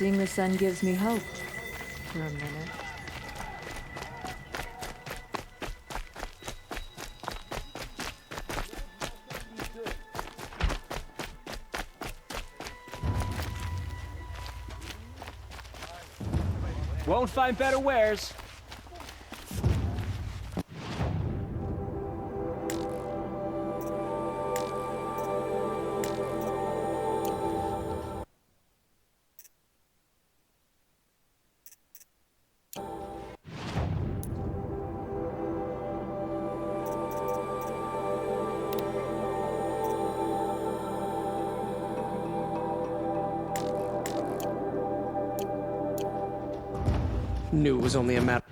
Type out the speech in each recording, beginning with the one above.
Seeing the sun gives me hope for a minute. Won't find better wares. Knew it was only a matter.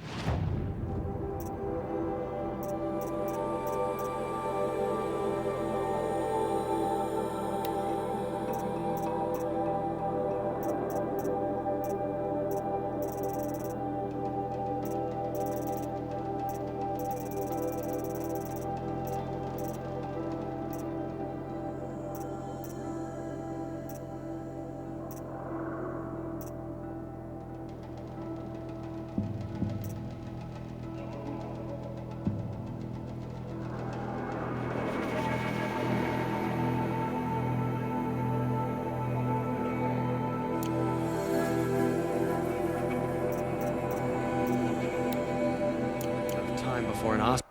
Time before an Oscar.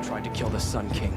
Tried to kill the Sun King.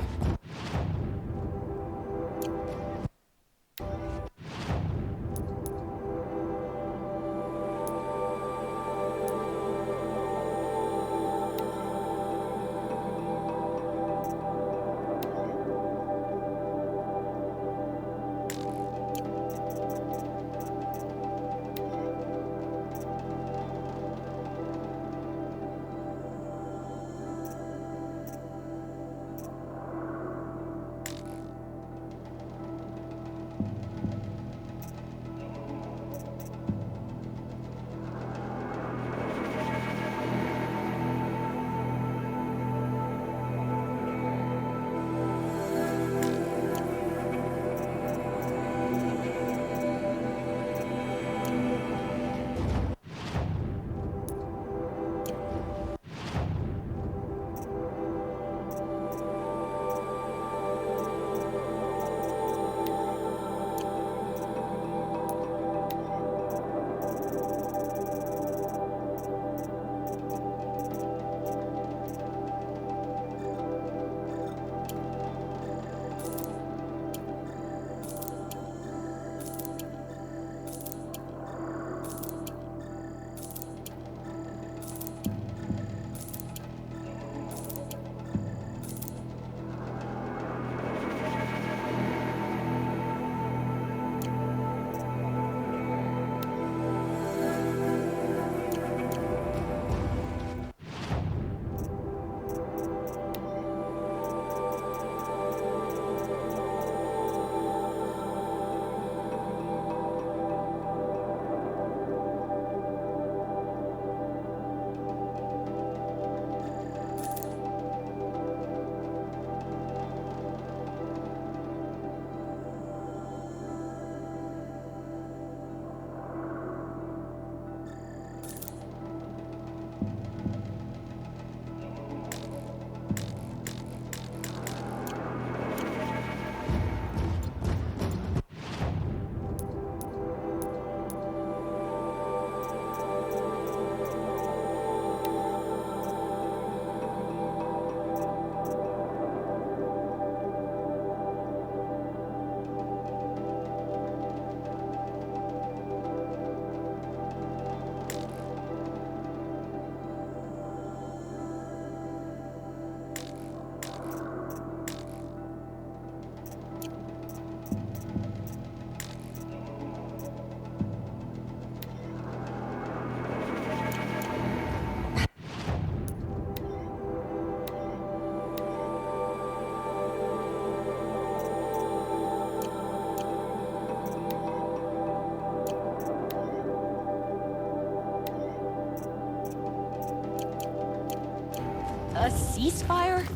A ceasefire?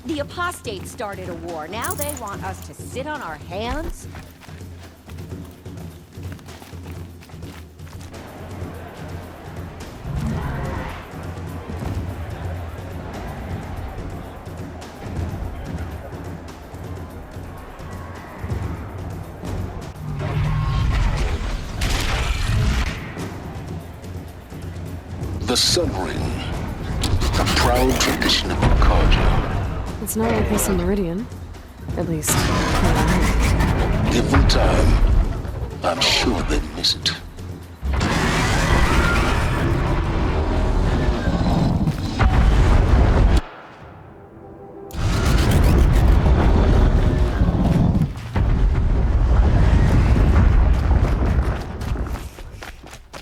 The apostates started a war. Now they want us to sit on our hands? The Sun Ring, a proud tradition of Carja. It's not like this in Meridian. At least, Given time, I'm sure they'd miss it.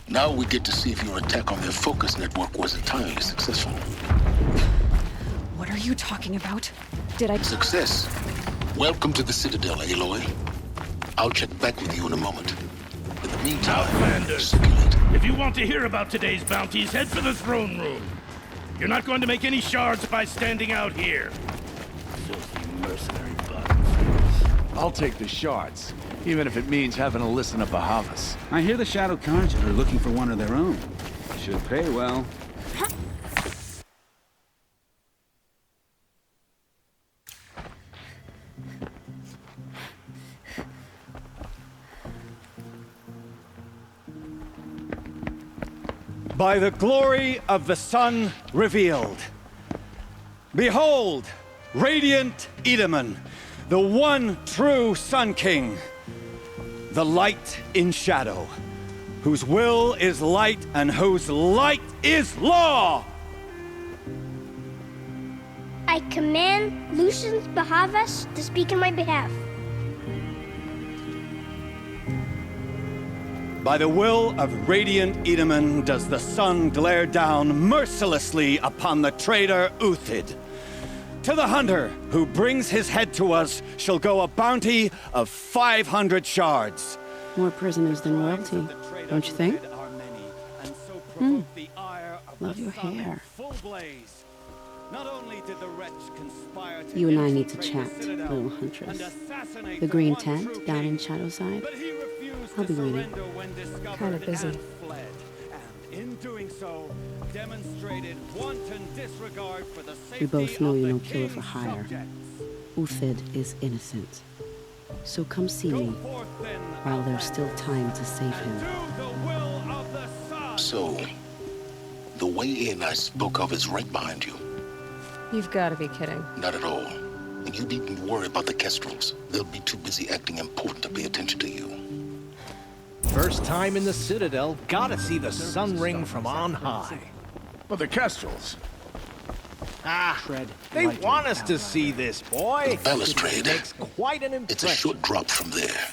Now we get to see if your attack on their focus network was entirely successful. What are you talking about? Success. Welcome to the Citadel, Aloy. I'll check back with you in a moment. In the meantime, Outlanders, circulate. if you want to hear about today's bounties, head for the throne room. You're not going to make any shards by standing out here. Filthy mercenary bugs. I'll take the shards, even if it means having to listen to Bahavas. I hear the Shadow Carja are looking for one of their own. Should pay well. By the glory of the sun revealed. Behold, radiant Edaman, the one true Sun King. The light in shadow, whose will is light and whose light is law! I command Lucius Bahavas to speak in my behalf. By the will of radiant Edaman does the sun glare down mercilessly upon the traitor Uthid. To the hunter who brings his head to us shall go a bounty of 500 shards. More prisoners than royalty, don't you think? Love your hair. You and I need to chat, little huntress. The green tent down in Shadowside? I'll be waiting. kind of busy. We both know you're no killer for hire. Uthid is innocent. So come see me, while there's still time to save him. So, the way in I spoke of is right behind you. You've got to be kidding. Not at all. And you needn't worry about the Kestrels. They'll be too busy acting important to pay attention to you. First time in the Citadel, gotta see the Sun Ring from on high. But the Kestrels. They want us to see this, boy. The balustrade. Makes quite an It's a impression. short drop from there.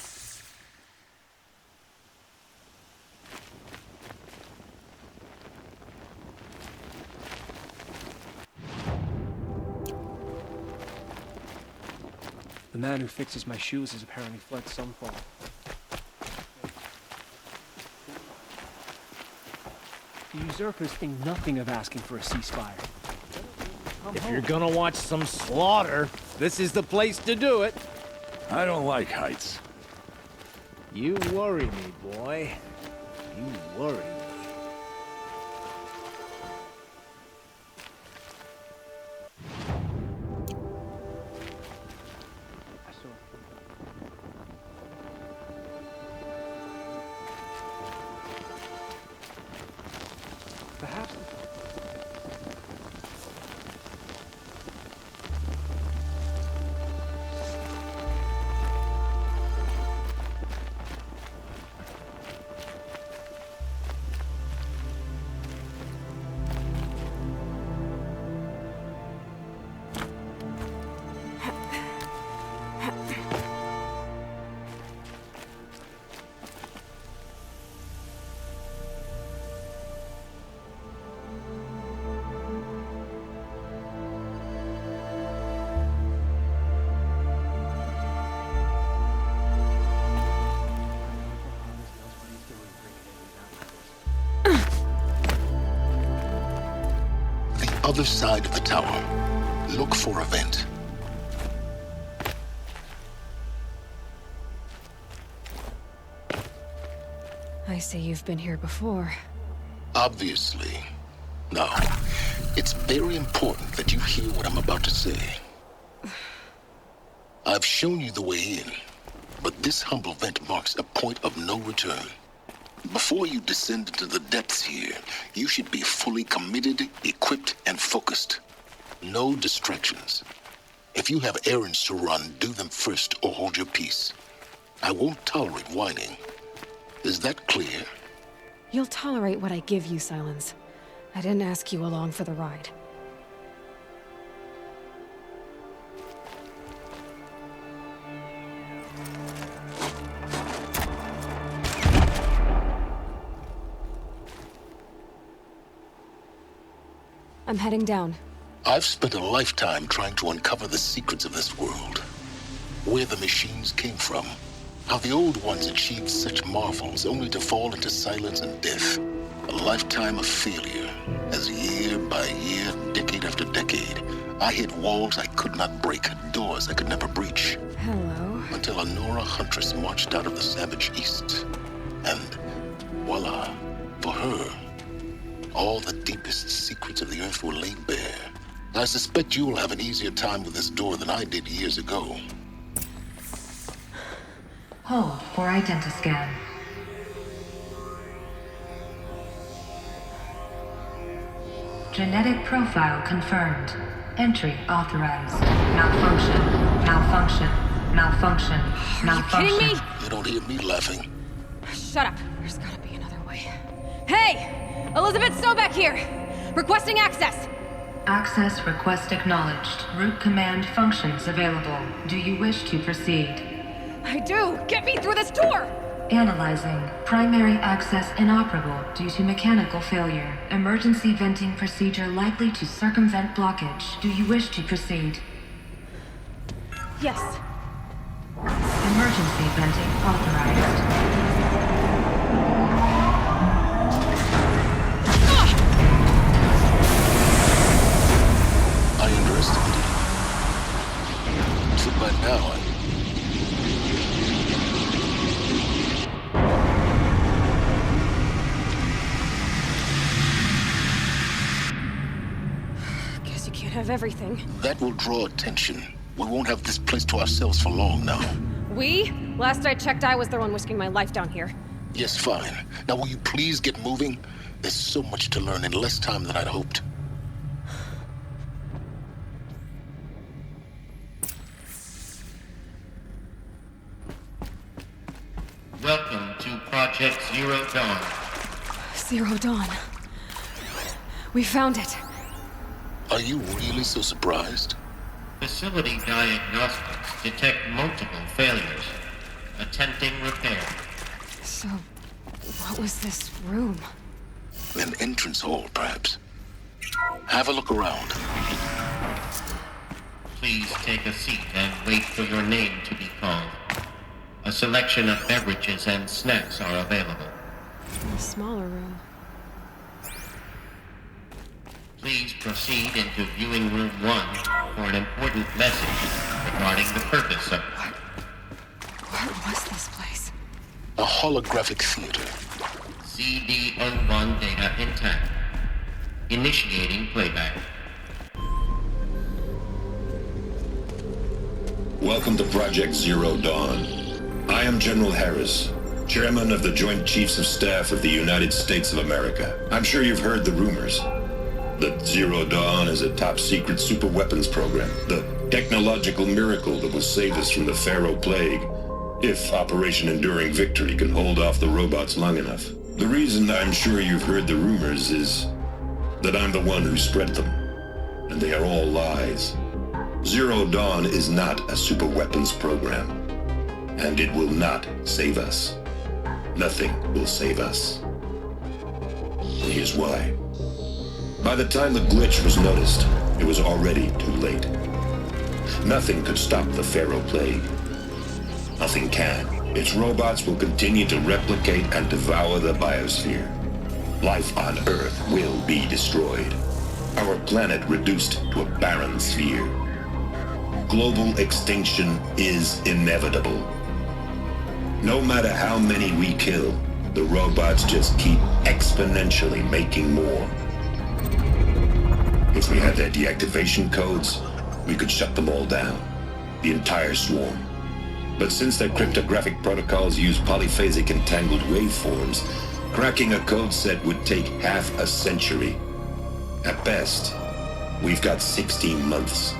The man who fixes my shoes has apparently fled Sunfall. The usurpers think nothing of asking for a ceasefire. If you're gonna watch some slaughter, this is the place to do it. I don't like heights. You worry me, boy. You worry me. Perhaps. other side of the tower. Look for a vent. I see you've been here before. Obviously. Now, it's very important that you hear what I'm about to say. I've shown you the way in, but this humble vent marks a point of no return. Before you descend into the depths here, you should be fully committed, equipped, and focused. No distractions. If you have errands to run, do them first or hold your peace. I won't tolerate whining. Is that clear? You'll tolerate what I give you, Silence. I didn't ask you along for the ride. I'm heading down. I've spent a lifetime trying to uncover the secrets of this world. Where the machines came from. How the old ones achieved such marvels only to fall into silence and death. A lifetime of failure, as year by year, decade after decade, I hit walls I could not break, doors I could never breach. Hello. Until a Nora huntress marched out of the savage east. And voila, for her, all the deepest secrets of the Earth were laid bare. I suspect you will have an easier time with this door than I did years ago. Hold for identiscan. Genetic profile confirmed. Entry authorized. Malfunction. Malfunction. Malfunction. Malfunction. Are you kidding me? You don't hear me laughing. Shut up. There's gotta be another way. Hey! Elizabeth Sobeck here! Requesting access! Access request acknowledged. Root command functions available. Do you wish to proceed? I do! Get me through this door! Analyzing. Primary access inoperable due to mechanical failure. Emergency venting procedure likely to circumvent blockage. Do you wish to proceed? Yes. Emergency venting authorized. I underestimated you. So by now, Guess you can't have everything. that will draw attention. We won't have this place to ourselves for long now. We? Last I checked, I was the one risking my life down here. Yes, fine. Now will you please get moving? There's so much to learn in less time than I'd hoped. Welcome to Project Zero Dawn. Zero Dawn. We found it. Are you really so surprised? Facility diagnostics detect multiple failures. Attempting repair. So, what was this room? An entrance hall, perhaps. Have a look around. Please take a seat and wait for your name to be called. A selection of beverages and snacks are available. A smaller room. Please proceed into viewing room 1 for an important message regarding the purpose of... What was this place? A holographic theater. CD01 data intact. Initiating playback. Welcome to Project Zero Dawn. I am General Harris, Chairman of the Joint Chiefs of Staff of the United States of America. I'm sure you've heard the rumors that Zero Dawn is a top-secret superweapons program, the technological miracle that will save us from the Pharaoh Plague, if Operation Enduring Victory can hold off the robots long enough. The reason I'm sure you've heard the rumors is that I'm the one who spread them, and they are all lies. Zero Dawn is not a superweapons program, and it will not save us. Nothing will save us. Here's why. By the time the glitch was noticed, it was already too late. Nothing could stop the Pharaoh Plague. Nothing can. Its robots will continue to replicate and devour the biosphere. Life on Earth will be destroyed. Our planet reduced to a barren sphere. Global extinction is inevitable. No matter how many we kill, the robots just keep exponentially making more. If we had their deactivation codes, we could shut them all down. The entire swarm. But since their cryptographic protocols use polyphasic entangled waveforms, cracking a code set would take half a century. At best, we've got 16 months.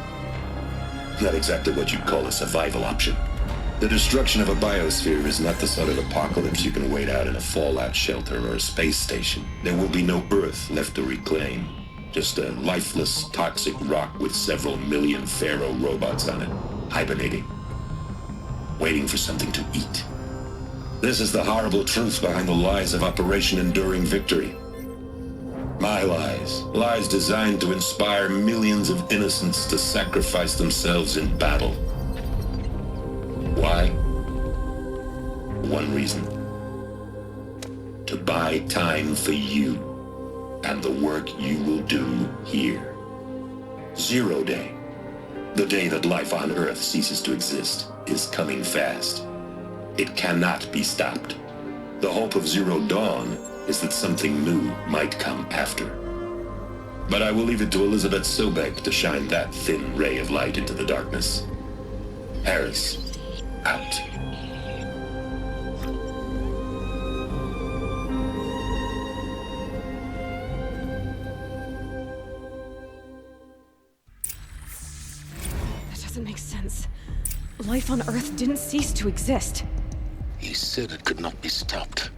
Not exactly what you'd call a survival option. The destruction of a biosphere is not the sort of apocalypse you can wait out in a fallout shelter or a space station. There will be no Earth left to reclaim. Just a lifeless, toxic rock with several million Pharaoh robots on it, hibernating, waiting for something to eat. This is the horrible truth behind the lies of Operation Enduring Victory. My lies. Lies designed to inspire millions of innocents to sacrifice themselves in battle. Why? One reason. To buy time for you and the work you will do here. Zero Day. The day that life on Earth ceases to exist is coming fast. It cannot be stopped. The hope of Zero Dawn is that something new might come after. But I will leave it to Elizabeth Sobek to shine that thin ray of light into the darkness. Harris, out. That doesn't make sense. Life on Earth didn't cease to exist. He said it could not be stopped.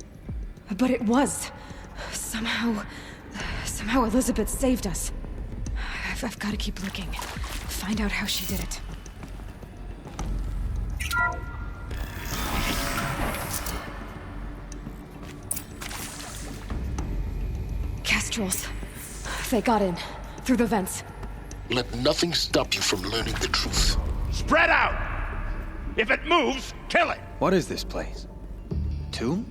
But it was. Somehow Elizabeth saved us. I've got to keep looking. Find out how she did it. Kestrels. They got in. Through the vents. Let nothing stop you from learning the truth. Spread out! If it moves, kill it! What is this place? Tomb?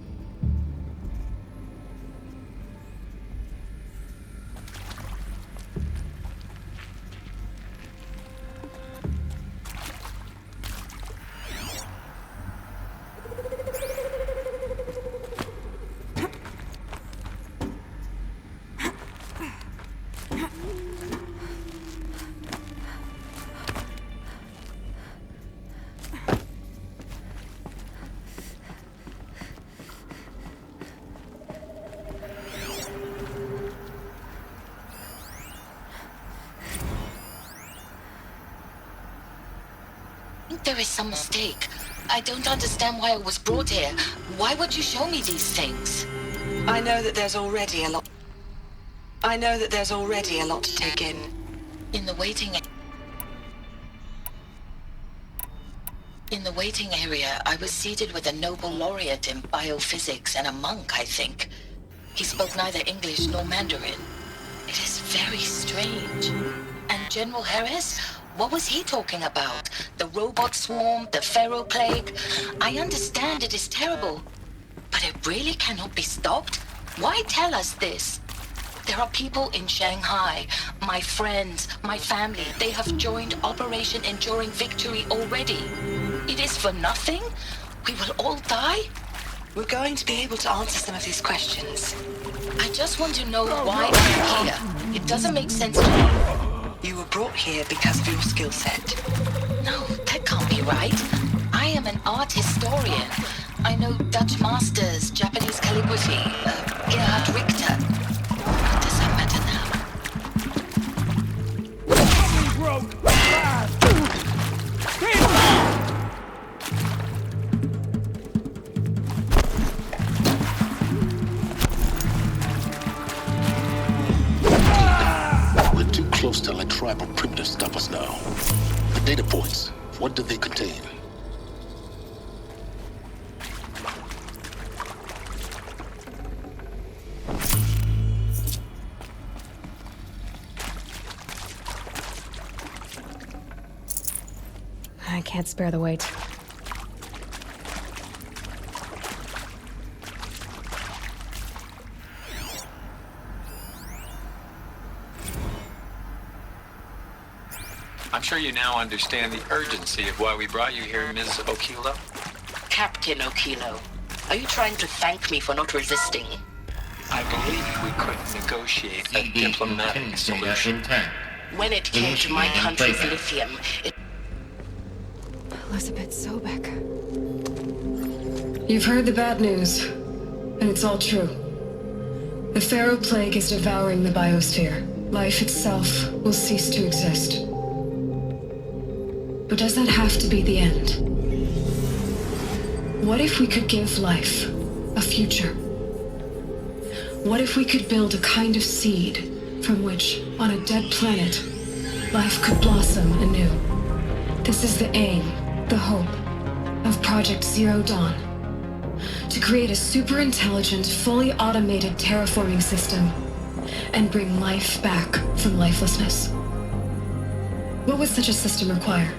There is some mistake. I don't understand why I was brought here. Why would you show me these things? I know that there's already a lot to take in. In the waiting area, I was seated with a Nobel laureate in biophysics and a monk, I think. He spoke neither English nor Mandarin. It is very strange. And General Harris? What was he talking about? The robot swarm, the Pharaoh plague? I understand it is terrible, but it really cannot be stopped? Why tell us this? There are people in Shanghai, my friends, my family. They have joined Operation Enduring Victory already. It is for nothing? We will all die? We're going to be able to answer some of these questions. I just want to know why I am here. It doesn't make sense to me. You were brought here because of your skill set. No, that can't be right. I am an art historian. I know Dutch masters, Japanese calligraphy, Gerhard Richter. What does that matter now? Something broke! Fast! We're too close to let tribal primitives stop us now. The data points, what do they contain? I can't spare the weight. I'm sure you now understand the urgency of why we brought you here, Ms. Okilo. Captain Okilo, are you trying to thank me for not resisting? I believe we could negotiate a diplomatic solution. When it came to my country's lithium, it... Elizabeth Sobek. You've heard the bad news, and it's all true. The Pharaoh Plague is devouring the biosphere. Life itself will cease to exist. But does that have to be the end? What if we could give life a future? What if we could build a kind of seed from which, on a dead planet, life could blossom anew? This is the aim, the hope, of Project Zero Dawn. To create a super-intelligent, fully automated terraforming system and bring life back from lifelessness. What would such a system require?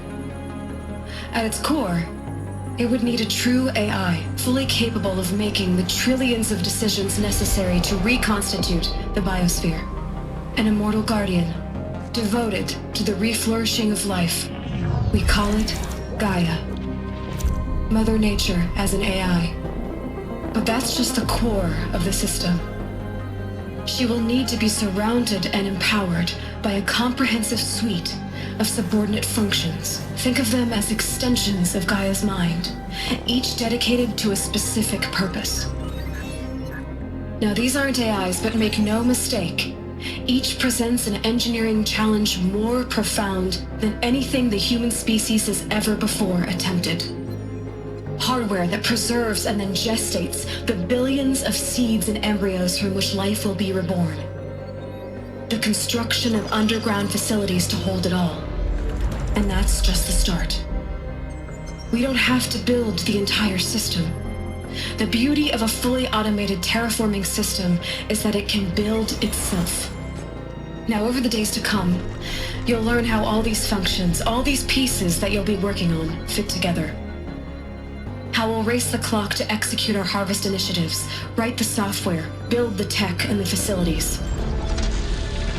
At its core, it would need a true AI, fully capable of making the trillions of decisions necessary to reconstitute the biosphere. An immortal guardian, devoted to the reflourishing of life. We call it Gaia. Mother Nature as an AI. But that's just the core of the system. She will need to be surrounded and empowered by a comprehensive suite of subordinate functions. Think of them as extensions of Gaia's mind, each dedicated to a specific purpose. Now, these aren't AIs, but make no mistake, each presents an engineering challenge more profound than anything the human species has ever before attempted. Hardware that preserves and then gestates the billions of seeds and embryos from which life will be reborn. The construction of underground facilities to hold it all. And that's just the start. We don't have to build the entire system. The beauty of a fully automated terraforming system is that it can build itself. Now, over the days to come, you'll learn how all these functions, all these pieces that you'll be working on, fit together. How we'll race the clock to execute our harvest initiatives, write the software, build the tech and the facilities.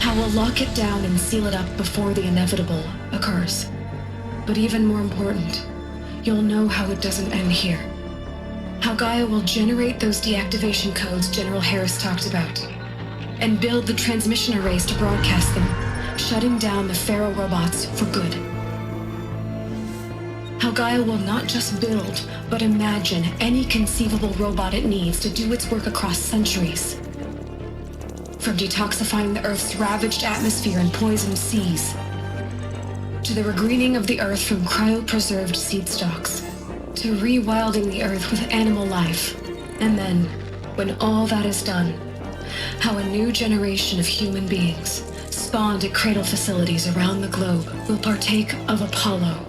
How we'll lock it down and seal it up before the inevitable occurs. But even more important, you'll know how it doesn't end here. How Gaia will generate those deactivation codes General Harris talked about, and build the transmission arrays to broadcast them, shutting down the Pharaoh robots for good. How Gaia will not just build, but imagine any conceivable robot it needs to do its work across centuries. From detoxifying the Earth's ravaged atmosphere and poisoned seas, to the regreening of the Earth from cryopreserved seed stalks, to rewilding the Earth with animal life. And then, when all that is done, how a new generation of human beings, spawned at cradle facilities around the globe, will partake of Apollo,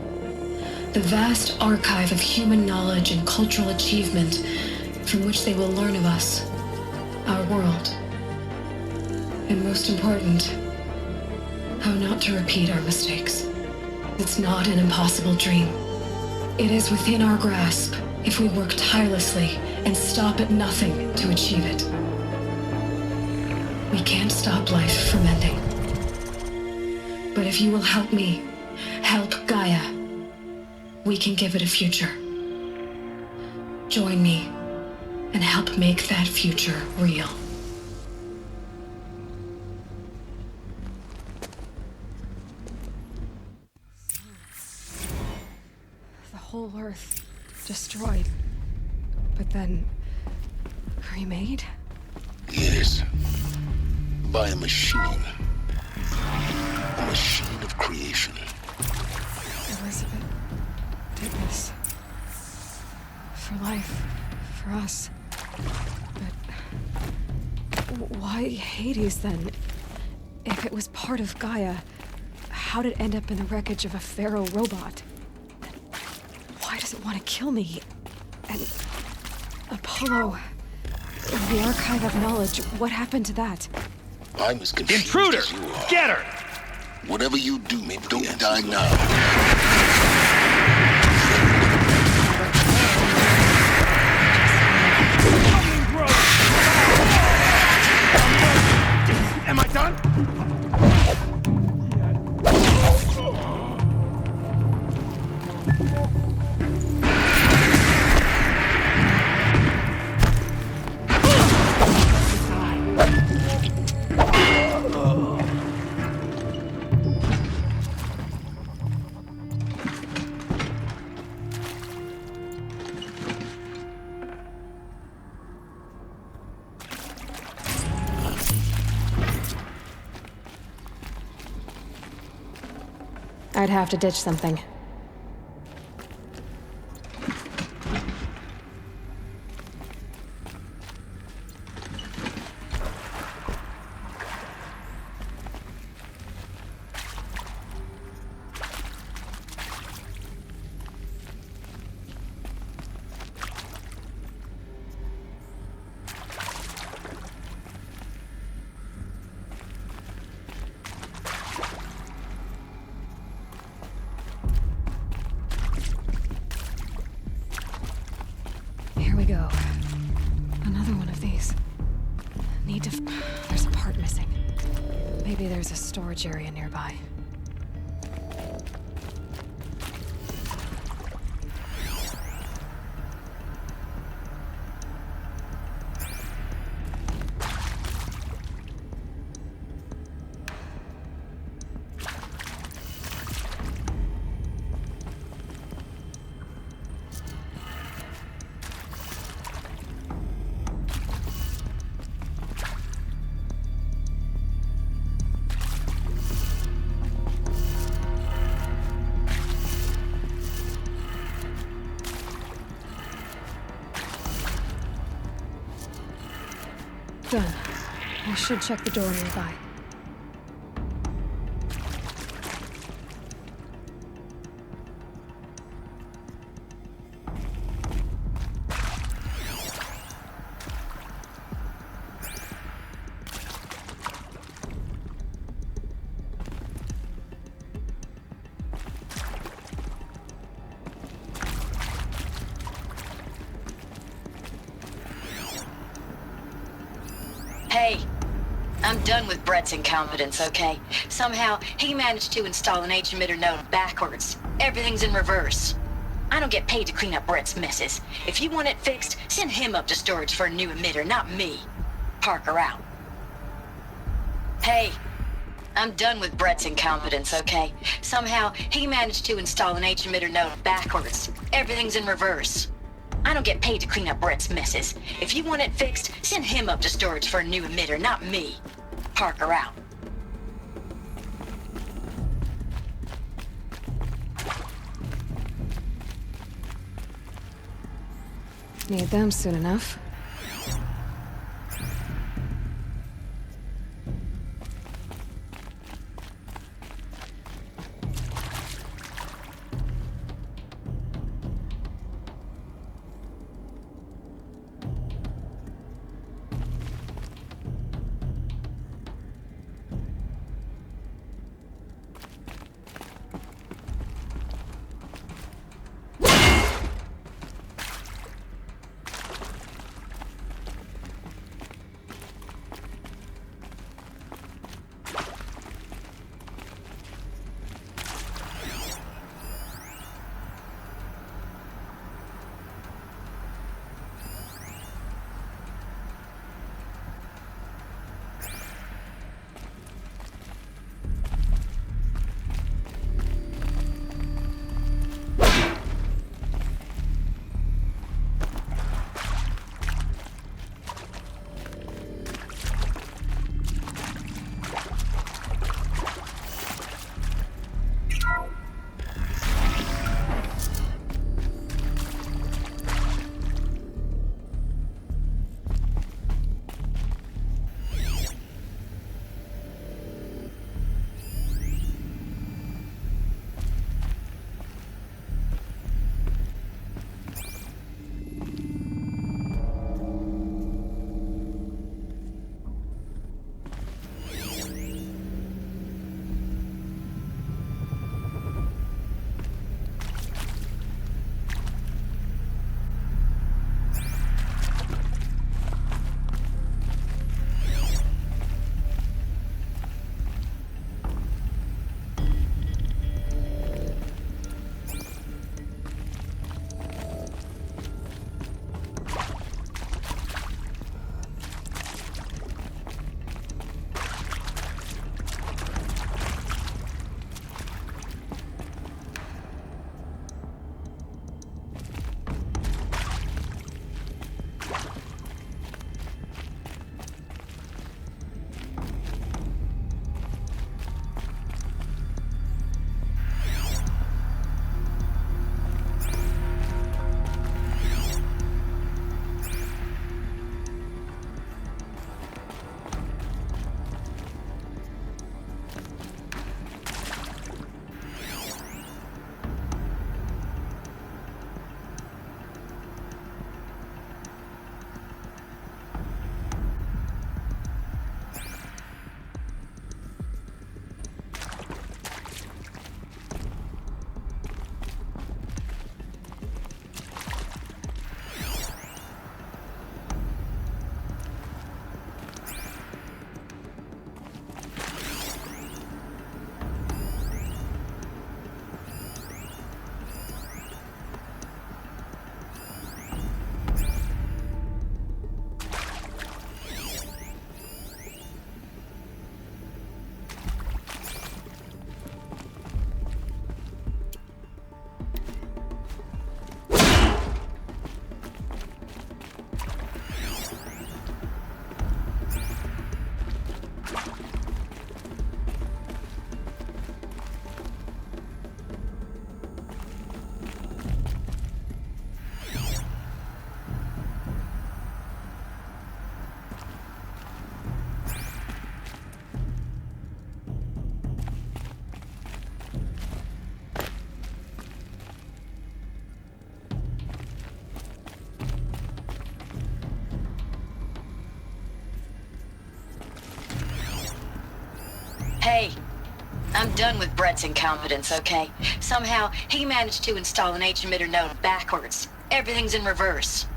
the vast archive of human knowledge and cultural achievement from which they will learn of us, our world. And most important, how not to repeat our mistakes. It's not an impossible dream. It is within our grasp if we work tirelessly and stop at nothing to achieve it. We can't stop life from ending. But if you will help me, help Gaia, we can give it a future. Join me and help make that future real. The whole Earth destroyed, but then remade? Yes. By a machine. A machine of creation. Elizabeth did this. For life. For us. But why Hades then? If it was part of Gaia, how did it end up in the wreckage of a Pharaoh robot? Why does it want to kill me? And Apollo, the archive of knowledge, what happened to that? I'm as confused Intruder! as you are. Get her! Whatever you do, don't die now. Am I done? I'd have to ditch something. Here we go. Another one of these. Need to... There's a part missing. Maybe there's a storage area nearby. Done. I should check the door nearby. Hey, I'm done with Brett's incompetence, okay? Somehow, he managed to install an H-emitter node backwards. Everything's in reverse. I don't get paid to clean up Brett's messes. If you want it fixed, send him up to storage for a new emitter, not me. Parker out. Hey, I'm done with Brett's incompetence, okay? Somehow, he managed to install an H-emitter node backwards. Everything's in reverse. I don't get paid to clean up Brett's messes. If you want it fixed, send him up to storage for a new emitter, not me. Parker out. Need them soon enough. Hey, I'm done with Brett's incompetence, okay? Somehow, he managed to install an H-emitter node backwards. Everything's in reverse.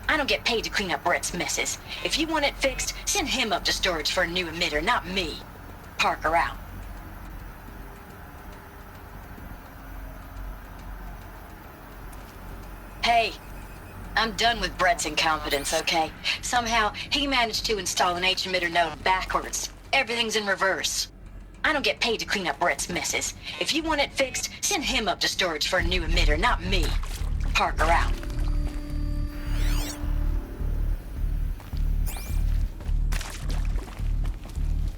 I don't get paid to clean up Brett's messes. If you want it fixed, send him up to storage for a new emitter, not me. Parker out. Hey, I'm done with Brett's incompetence, okay? Somehow, he managed to install an H-emitter node backwards. Everything's in reverse. I don't get paid to clean up Brett's messes. If you want it fixed, send him up to storage for a new emitter, not me. Parker out.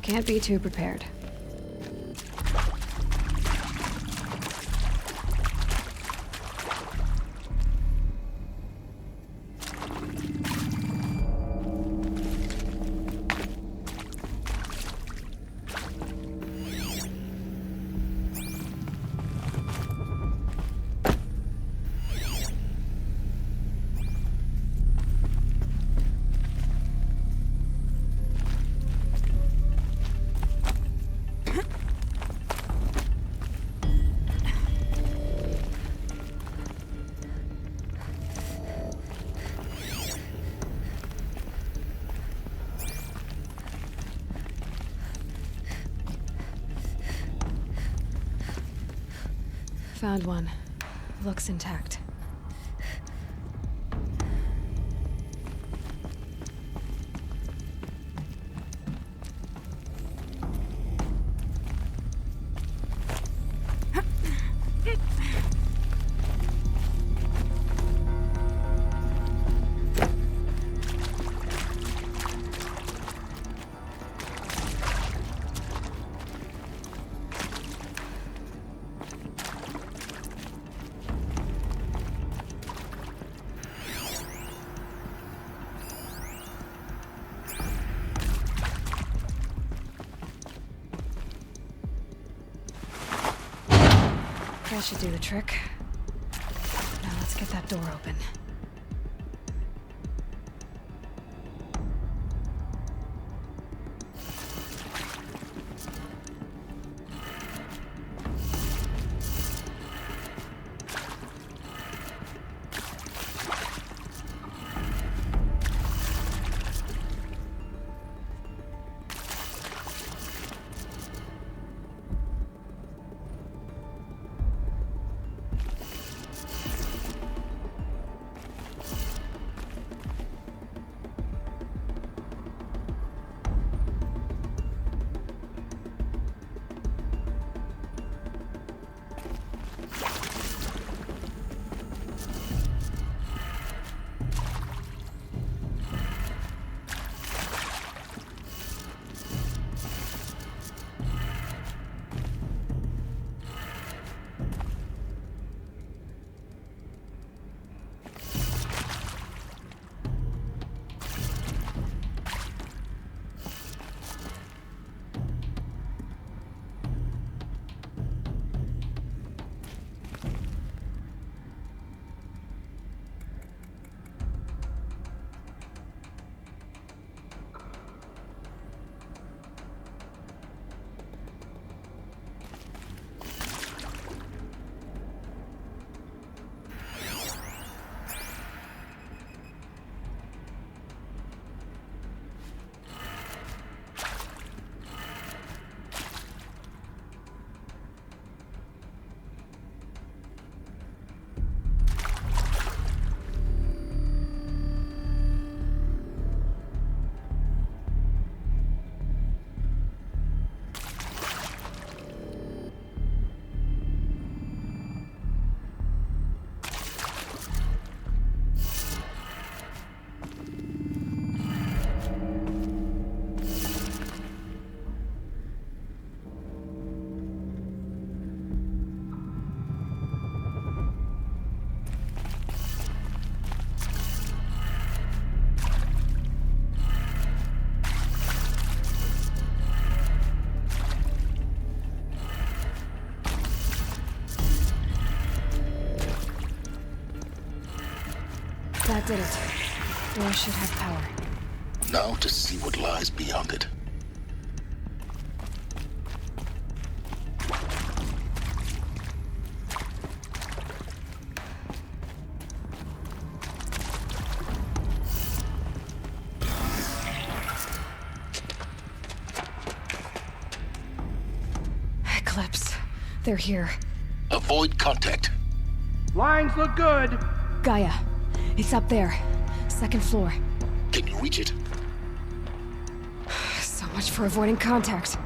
Can't be too prepared. Found one. Looks intact. That should do the trick. Now let's get that door open. That did it. Door should have power. Now to see what lies beyond it. Eclipse. They're here. Avoid contact. Lines look good. Gaia. It's up there. 2nd floor. Can you reach it? So much for avoiding contact.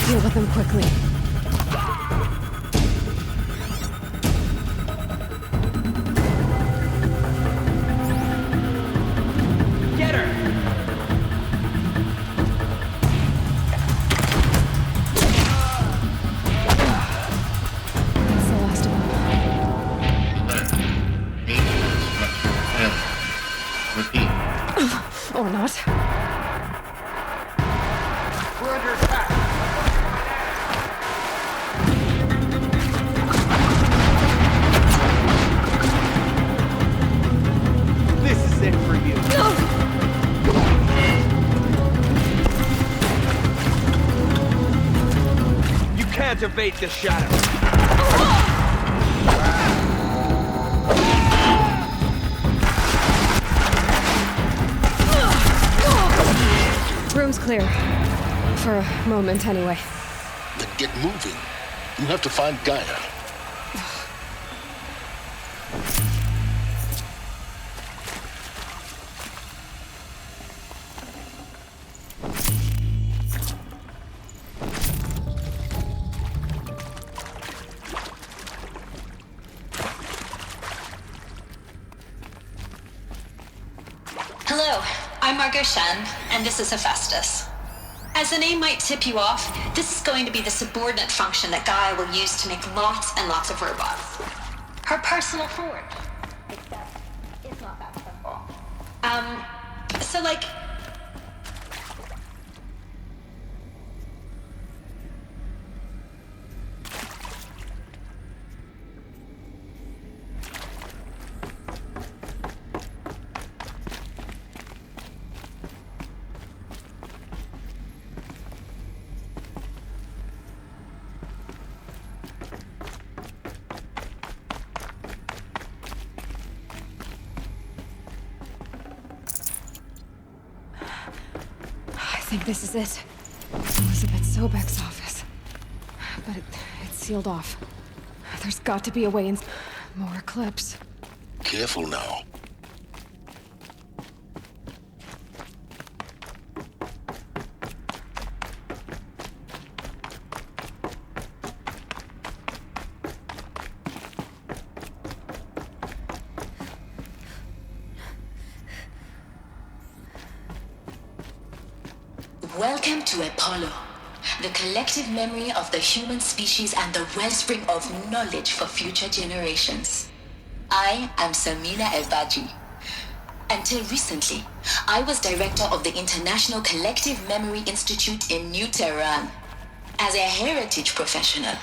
Deal with them quickly. Get her! That's the last of them. Repeat. Or not. We're under attack. This is it for you. You can't evade the shadow. Room's clear. For a moment, anyway. Then get moving. You have to find Gaia. Hello, I'm Margot Shen, and this is Hephaestus. As the name might tip you off, this is going to be the subordinate function that Gaia will use to make lots and lots of robots. Her personal forge. Except, it's not that simple. So like... I think this is it. Elizabeth Sobek's office. But it's sealed off. There's got to be a way in... More clips. Careful now. Welcome to Apollo, the collective memory of the human species and the wellspring of knowledge for future generations. I am Samina Elbaji. Until recently, I was director of the International Collective Memory Institute in New Tehran. As a heritage professional,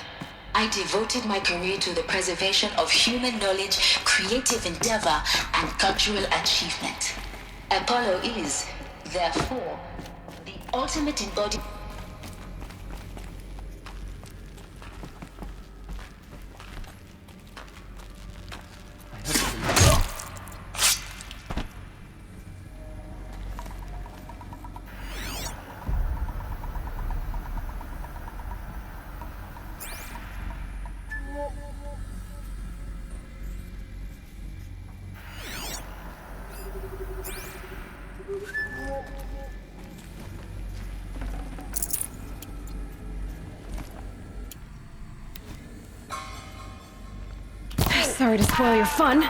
I devoted my career to the preservation of human knowledge, creative endeavor, and cultural achievement. Apollo is, therefore, ultimate embodiment. Sorry to spoil your fun.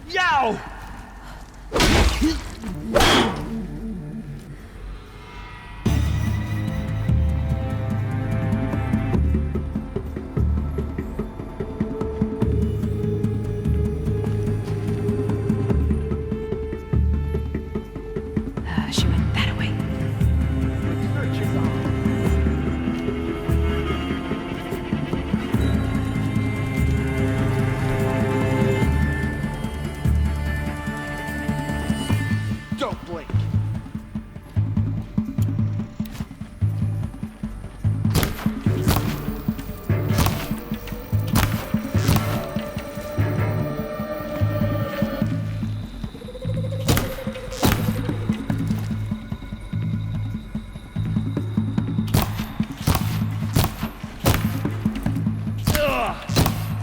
Yow! She went that way. Search is on. Don't blink.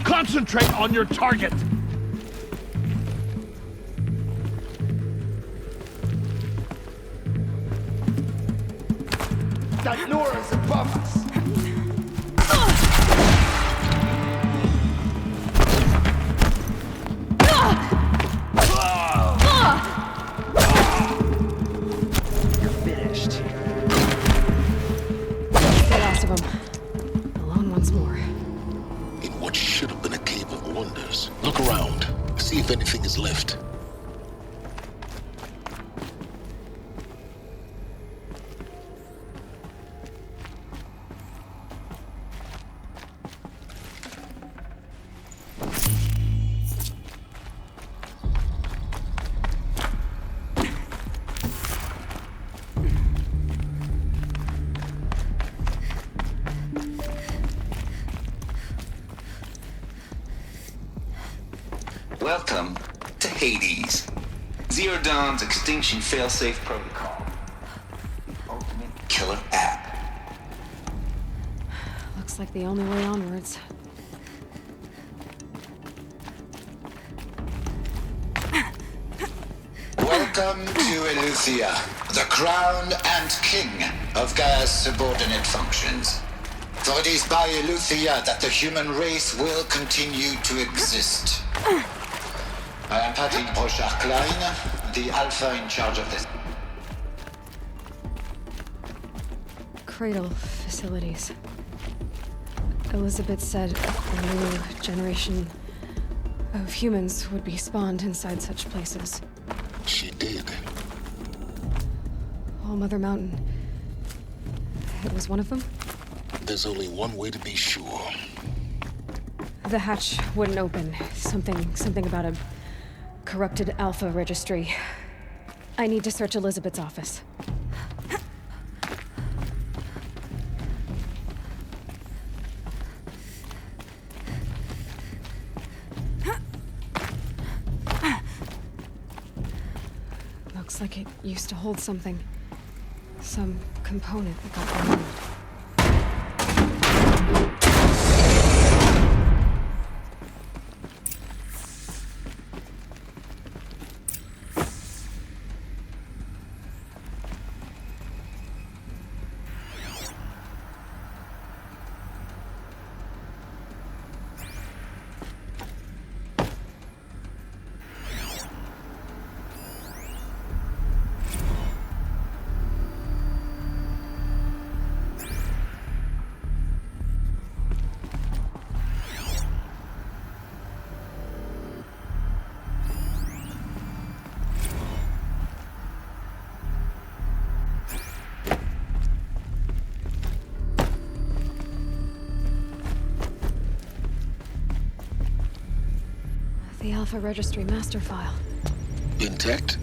Concentrate on your target. That Nora is above us. You're finished. The last of them. Alone once more. In what should have been a cave of wonders. Look around. See if anything is left. Welcome to Hades. Zero Dawn's extinction failsafe protocol. Ultimate killer app. Looks like the only way onwards. Welcome to Eleuthia, the crown and king of Gaia's subordinate functions. For it is by Eleuthia that the human race will continue to exist. I am Patty Brochard-Klein, the Alpha in charge of this. Cradle facilities. Elizabeth said a new generation of humans would be spawned inside such places. She did. All Mother Mountain. It was one of them? There's only one way to be sure. The hatch wouldn't open. Something about a corrupted Alpha registry. I need to search Elizabeth's office. Looks like it used to hold something. Some component that got removed. The Alpha Registry master file. Intact?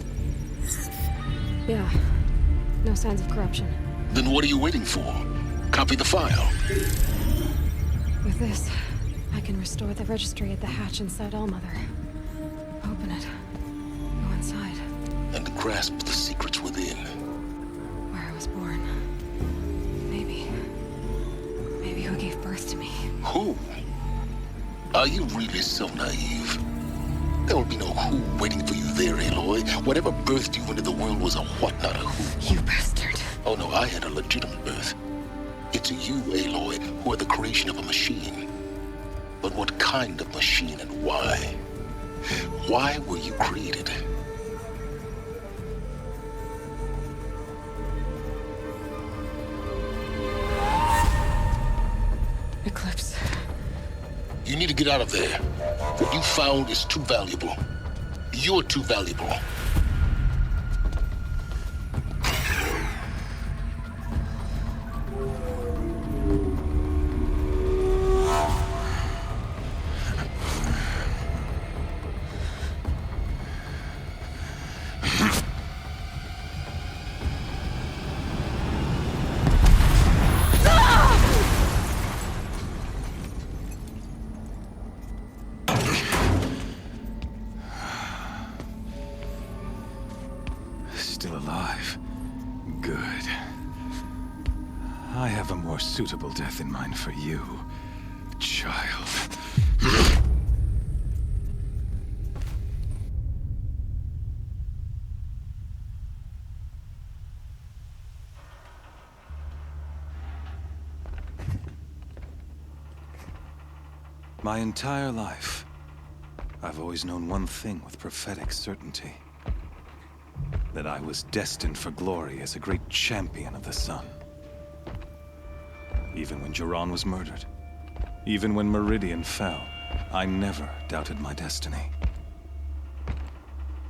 Yeah. No signs of corruption. Then what are you waiting for? Copy the file. With this, I can restore the registry at the hatch inside Allmother. Open it. Go inside. And grasp the secrets within. Where I was born. Maybe who gave birth to me. Who? Are you really so naive? There will be no who waiting for you there, Aloy. Whatever birthed you into the world was a what, not a who. You bastard. Oh no, I had a legitimate birth. It's you, Aloy, who are the creation of a machine. But what kind of machine and why? Why were you created? Eclipse. You need to get out of there. What you found is too valuable. You're too valuable. Still alive. Good. I have a more suitable death in mind for you, child. My entire life, I've always known one thing with prophetic certainty. That I was destined for glory as a great champion of the sun. Even when Jiran was murdered, even when Meridian fell, I never doubted my destiny.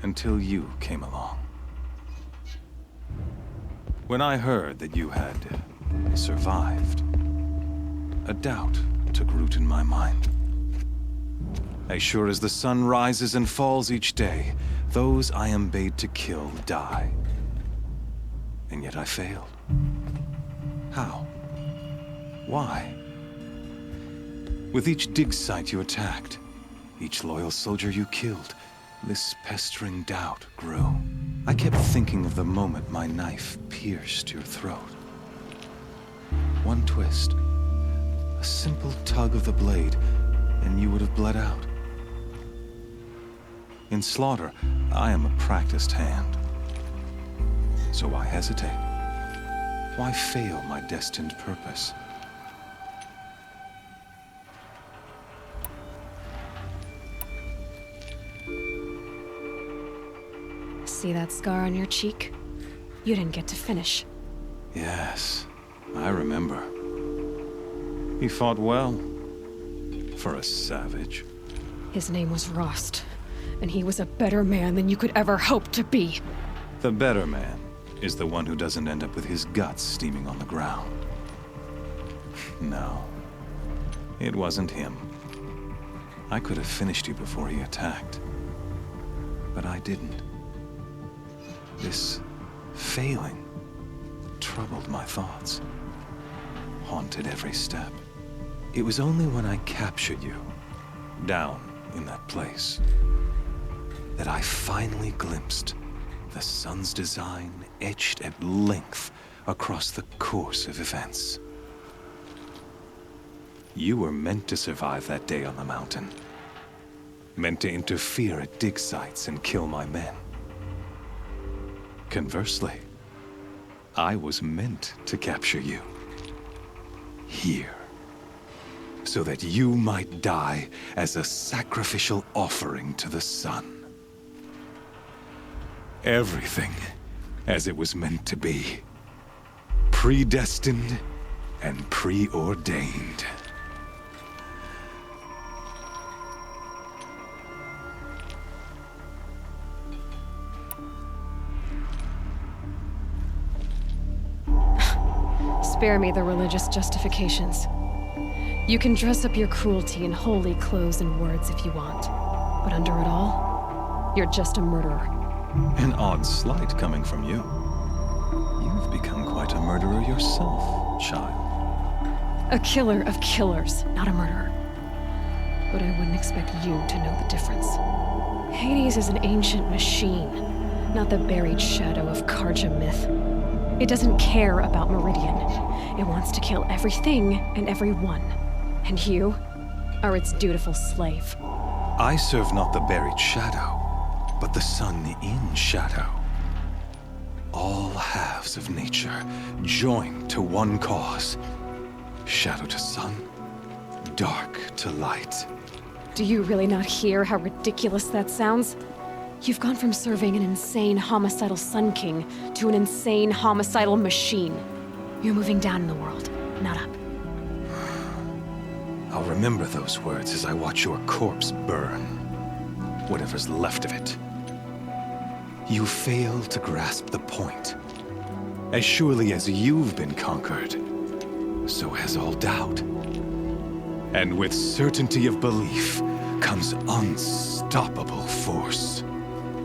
Until you came along. When I heard that you had survived, a doubt took root in my mind. As sure as the sun rises and falls each day, those I am bade to kill die. And yet I failed. How? Why? With each dig site you attacked, Each loyal soldier you killed, this pestering doubt grew. I kept thinking of the moment my knife pierced your throat. One twist, a simple tug of the blade, and you would have bled out. In slaughter, I am a practiced hand. So why hesitate? Why fail my destined purpose? See that scar on your cheek? You didn't get to finish. Yes, I remember. He fought well. For a savage. His name was Rost, and he was a better man than you could ever hope to be. The better man is the one who doesn't end up with his guts steaming on the ground. No, it wasn't him. I could have finished you before he attacked. But I didn't. This failing troubled my thoughts, haunted every step. It was only when I captured you, down in that place, that I finally glimpsed the sun's design etched at length across the course of events. You were meant to survive that day on the mountain. Meant to interfere at dig sites and kill my men. Conversely, I was meant to capture you. Here. So that you might die as a sacrificial offering to the sun. Everything as it was meant to be. Predestined and preordained. Spare me the religious justifications. You can dress up your cruelty in holy clothes and words if you want. But under it all, you're just a murderer. An odd slight coming from you. You've become quite a murderer yourself, child. A killer of killers, not a murderer. But I wouldn't expect you to know the difference. Hades is an ancient machine, not the buried shadow of Karja myth. It doesn't care about Meridian. It wants to kill everything and everyone. And you are its dutiful slave. I serve not the buried shadow, but the sun in shadow. All halves of nature joined to one cause. Shadow to sun, dark to light. Do you really not hear how ridiculous that sounds? You've gone from serving an insane homicidal Sun King to an insane homicidal machine. You're moving down in the world, not up. I'll remember those words as I watch your corpse burn. Whatever's left of it. You fail to grasp the point. As surely as you've been conquered, so has all doubt. And with certainty of belief comes unstoppable force.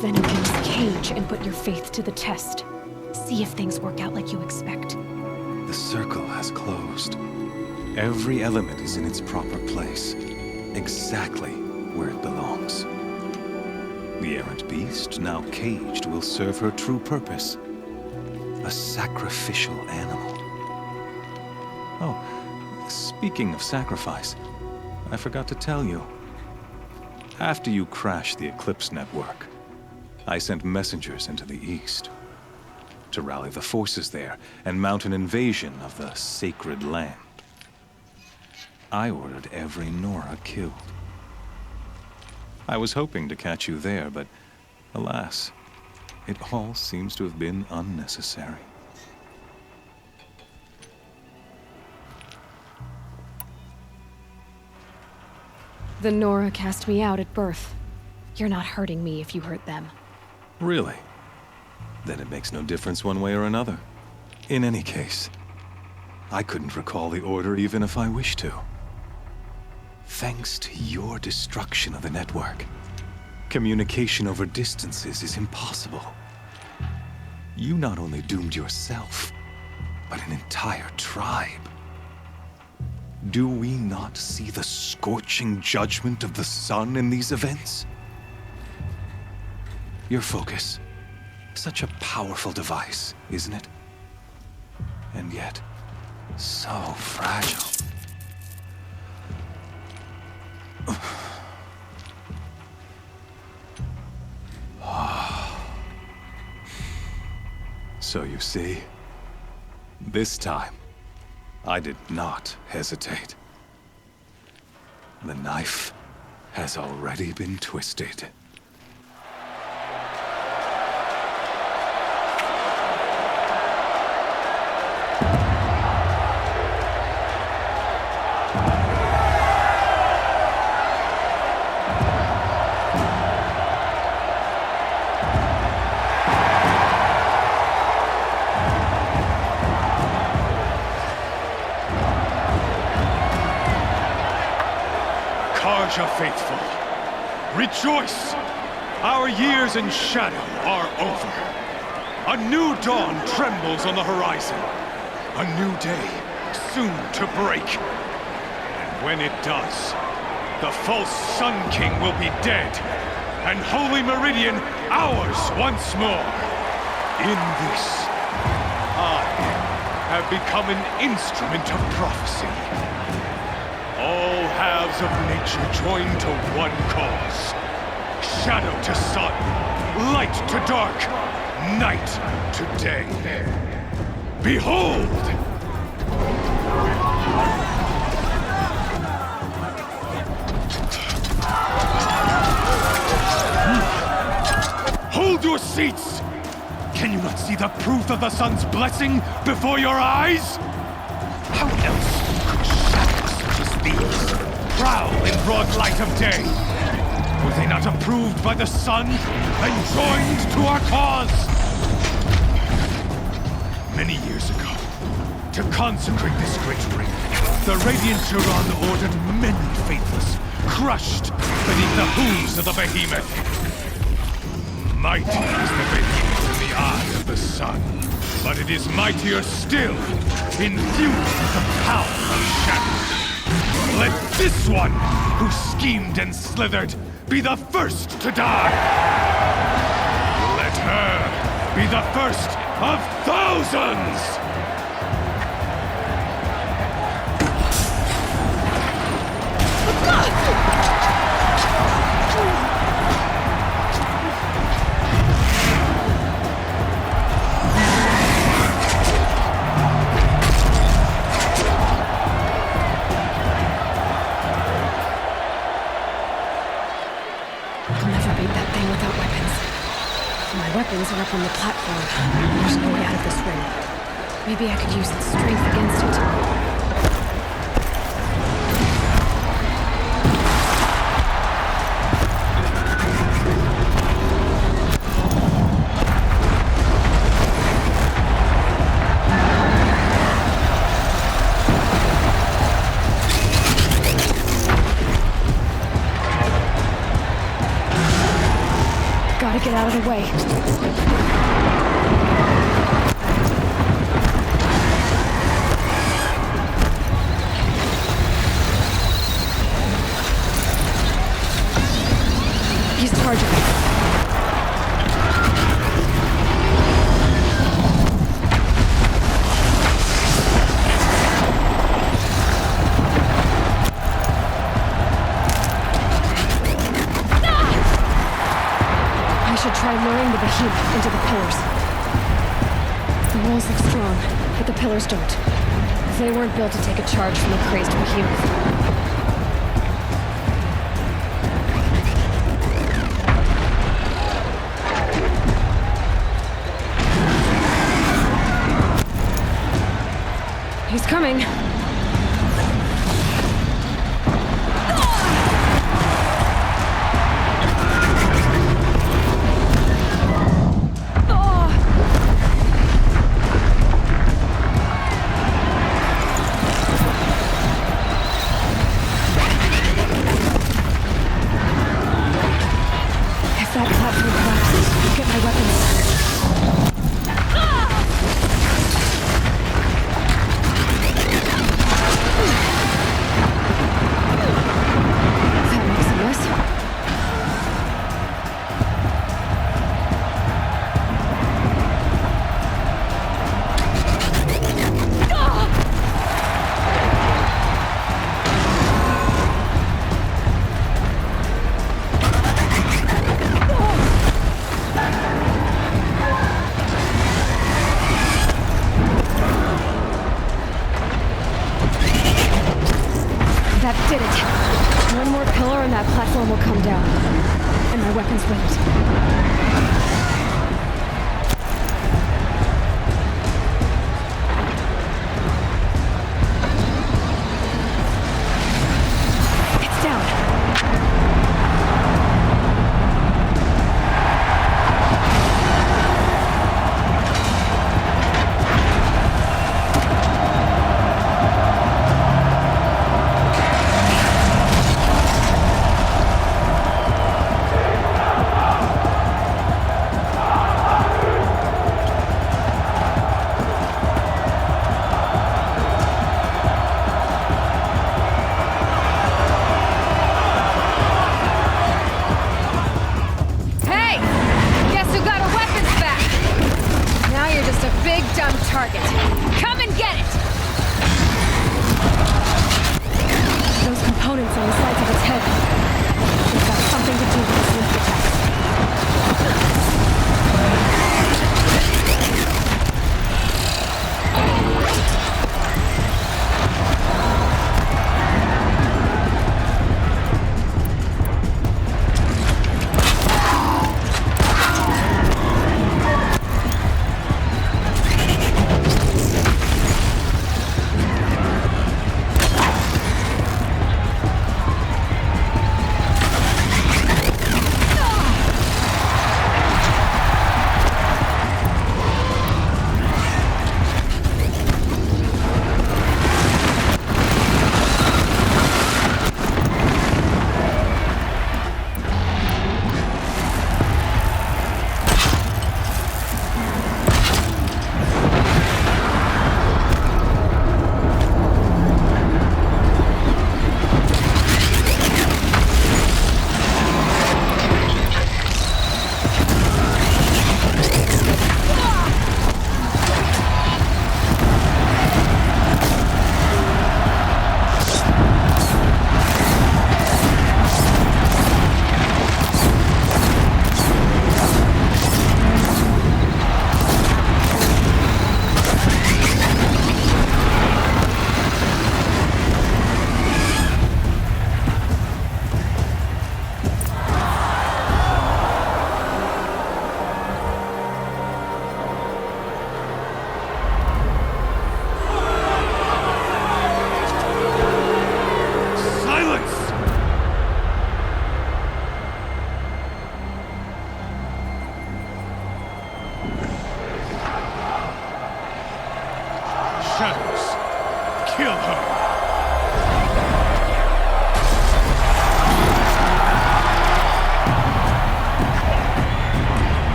Then open this cage and put your faith to the test. See if things work out like you expect. The circle has closed. Every element is in its proper place, exactly where it belongs. The errant beast, now caged, will serve her true purpose. A sacrificial animal. Oh, speaking of sacrifice, I forgot to tell you. After you crashed the Eclipse network, I sent messengers into the east to rally the forces there and mount an invasion of the sacred land. I ordered every Nora killed. I was hoping to catch you there, but alas, it all seems to have been unnecessary. The Nora cast me out at birth. You're not hurting me if you hurt them. Really? Then it makes no difference one way or another. In any case, I couldn't recall the order even if I wished to. Thanks to your destruction of the network, communication over distances is impossible. You not only doomed yourself, but an entire tribe. Do we not see the scorching judgment of the sun in these events? Your focus. Such a powerful device, isn't it? And yet, so fragile. So you see, this time, I did not hesitate. The knife has already been twisted. Carja faithful, rejoice! Our years in shadow are over. A new dawn trembles on the horizon. A new day soon to break. And when it does, the false Sun King will be dead, and Holy Meridian ours once more. In this, I have become an instrument of prophecy. All halves of nature join to one cause. Shadow to sun, light to dark, night to day. Behold! Hold your seats! Can you not see the proof of the sun's blessing before your eyes? How else could shadows such as these prowl in broad light of day? Were they not approved by the sun and joined to our cause? Many years ago, to consecrate this great ring, the Radiant Turan ordered many faithless, crushed beneath the hooves of the behemoth. Mighty is the behemoth in the eye of the sun, but it is mightier still, infused with the power of shadow. Let this one, who schemed and slithered, be the first to die! Let her be the first of thousands! Weapons are up on the platform. There's no way out of this ring. Maybe I could use its strength against it. Gotta get out of the way. He's charging. Try luring the behemoth into the pillars. The walls look strong, but the pillars don't. They weren't built to take a charge from a crazed behemoth. He's coming. storm, that platform will come down. And my weapons with it.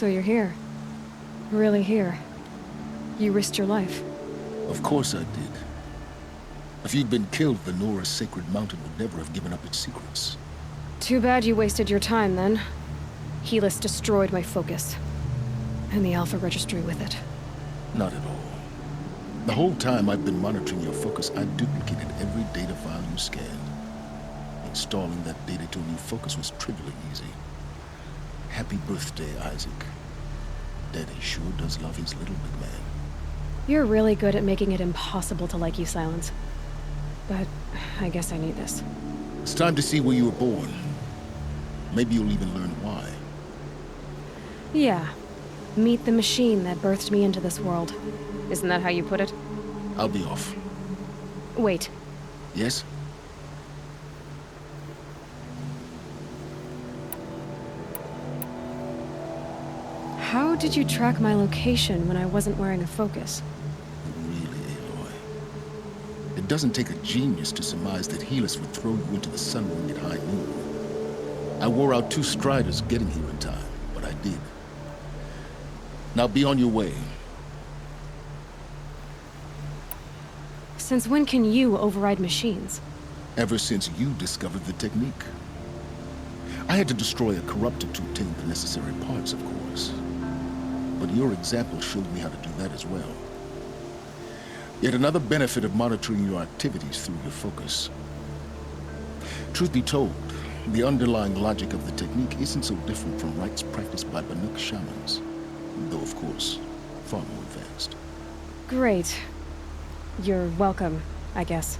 So you're here. Really here. You risked your life. Of course I did. If you'd been killed, the Nora's sacred mountain would never have given up its secrets. Too bad you wasted your time, then. Helis destroyed my focus. And the Alpha Registry with it. Not at all. The whole time I've been monitoring your focus, I duplicated every data file you scanned. Installing that data to a new focus was trivially easy. Happy birthday, Isaac. Daddy sure does love his little big man. You're really good at making it impossible to like you, Silence. But I guess I need this. It's time to see where you were born. Maybe you'll even learn why. Yeah. Meet the machine that birthed me into this world. Isn't that how you put it? I'll be off. Wait. Yes? How did you track my location when I wasn't wearing a focus? Really, Aloy. It doesn't take a genius to surmise that Helis would throw you into the Sun Ring at high noon. I wore out 2 Striders getting here in time, but I did. Now be on your way. Since when can you override machines? Ever since you discovered the technique. I had to destroy a corruptor to obtain the necessary parts, of course. But your example showed me how to do that as well. Yet another benefit of monitoring your activities through your focus. Truth be told, the underlying logic of the technique isn't so different from rites practiced by Banuk shamans, though of course, far more advanced. Great. You're welcome, I guess.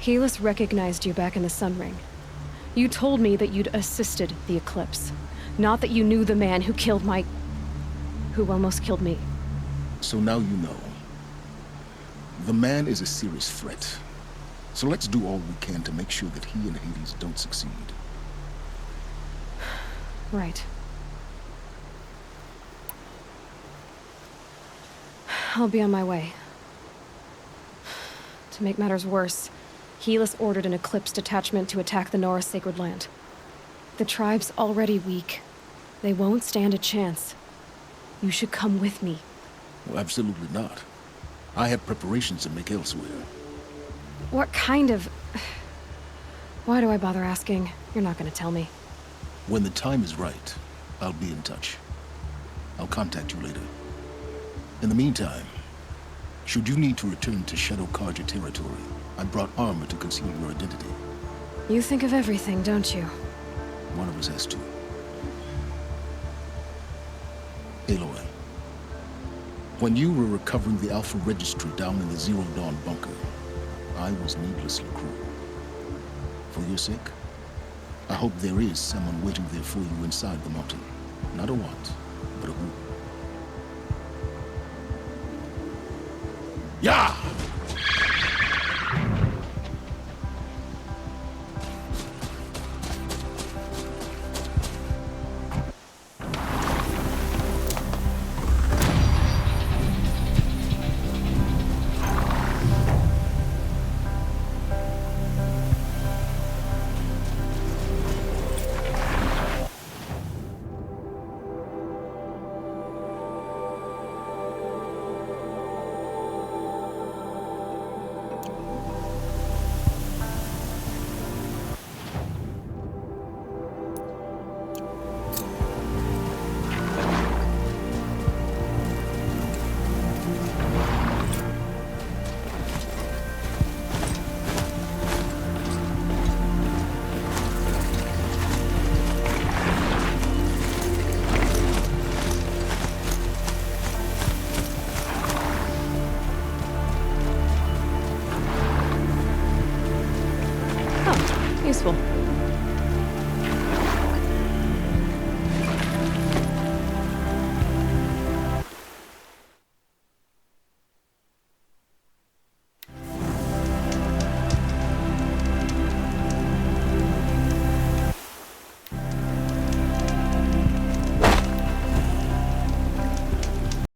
Helis recognized you back in the Sun Ring. You told me that you'd assisted the Eclipse, not that you knew the man who killed who almost killed me. So now you know. The man is a serious threat. So let's do all we can to make sure that he and Hades don't succeed. Right. I'll be on my way. To make matters worse, Helis ordered an Eclipse detachment to attack the Nora Sacred Land. The tribe's already weak. They won't stand a chance. You should come with me. Well, absolutely not. I have preparations to make elsewhere. What kind of... Why do I bother asking? You're not gonna tell me. When the time is right, I'll be in touch. I'll contact you later. In the meantime, should you need to return to Shadow Carja territory, I brought armor to conceal your identity. You think of everything, don't you? One of us has to. Aloy, when you were recovering the Alpha Registry down in the Zero Dawn bunker, I was needlessly cruel. For your sake, I hope there is someone waiting there for you inside the mountain. Not a what, but a who. Yeah! Useful.